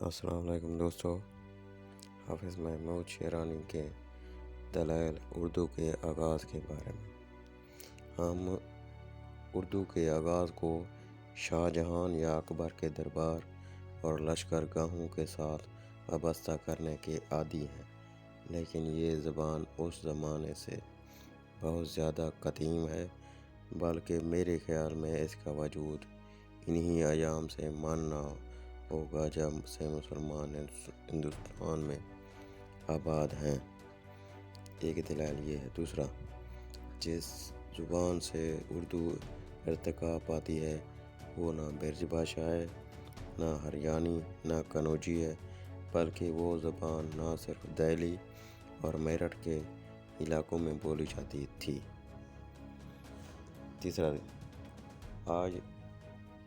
السلام علیکم دوستو، حافظ محمود شیرانی کے دلائل اردو کے آغاز کے بارے میں۔ ہم اردو کے آغاز کو شاہ جہاں یا اکبر کے دربار اور لشکر گاہوں کے ساتھ وابستہ کرنے کے عادی ہیں، لیکن یہ زبان اس زمانے سے بہت زیادہ قدیم ہے، بلکہ میرے خیال میں اس کا وجود انہی ایام سے ماننا ہوگا جب سے مسلمان ہندوستان میں آباد ہیں۔ ایک دلیل یہ ہے۔ دوسرا، جس زبان سے اردو ارتقا پاتی ہے وہ نہ برج بھاشا ہے، نہ ہریانی، نہ کنوجی ہے، بلکہ وہ زبان نہ صرف دہلی اور میرٹھ کے علاقوں میں بولی جاتی تھی۔ تیسرا، آج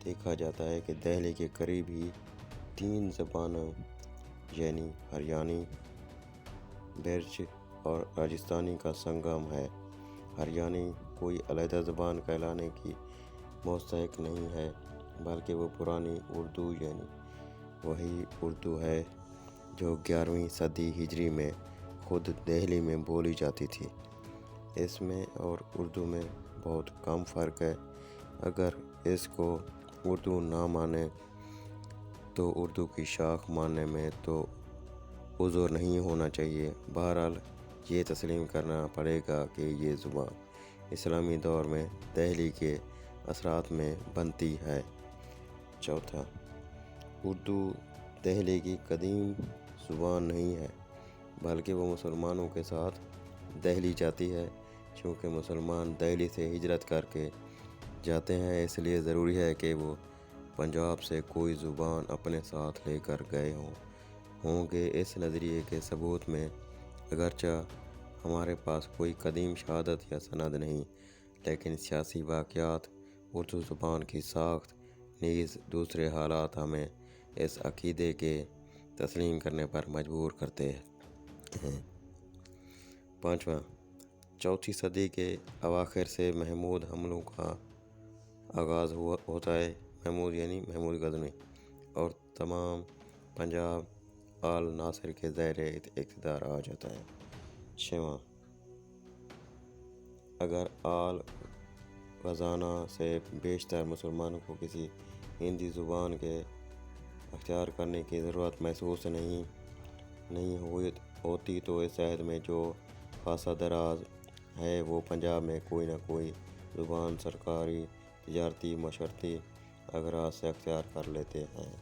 دیکھا جاتا ہے کہ دہلی کے قریب ہی 3 زبانیں یعنی ہریانی، برج اور راجستھانی کا سنگم ہے۔ ہریانی کوئی علیحدہ زبان کہلانے کی مستحق نہیں ہے، بلکہ وہ پرانی اردو یعنی وہی اردو ہے جو 11ویں صدی ہجری میں خود دہلی میں بولی جاتی تھی۔ اس میں اور اردو میں بہت کم فرق ہے۔ اگر اس کو اردو نہ مانے تو اردو کی شاخ ماننے میں تو عذر نہیں ہونا چاہیے۔ بہرحال یہ تسلیم کرنا پڑے گا کہ یہ زبان اسلامی دور میں دہلی کے اثرات میں بنتی ہے۔ چوتھا، اردو دہلی کی قدیم زبان نہیں ہے، بلکہ وہ مسلمانوں کے ساتھ دہلی جاتی ہے۔ چونکہ مسلمان دہلی سے ہجرت کر کے جاتے ہیں، اس لیے ضروری ہے کہ وہ پنجاب سے کوئی زبان اپنے ساتھ لے کر گئے ہوں گے۔ اس نظریے کے ثبوت میں اگرچہ ہمارے پاس کوئی قدیم شہادت یا سند نہیں، لیکن سیاسی واقعات، اردو زبان کی ساخت نیز دوسرے حالات ہمیں اس عقیدے کے تسلیم کرنے پر مجبور کرتے ہیں۔ پانچواں، چوتھی صدی کے اواخر سے محمود حملوں کا آغاز ہوتا ہے۔ محمود یعنی محمود غزنوی اور تمام پنجاب آل ناصر کے زیر اقتدار آ جاتا ہے۔ چھواں، اگر آل غزنہ سے بیشتر مسلمانوں کو کسی ہندی زبان کے اختیار کرنے کی ضرورت محسوس نہیں ہوتی تو اس عہد میں جو خاصہ دراز ہے وہ پنجاب میں کوئی نہ کوئی زبان سرکاری، تجارتی، معاشرتی اغراض سے اختیار کر لیتے ہیں۔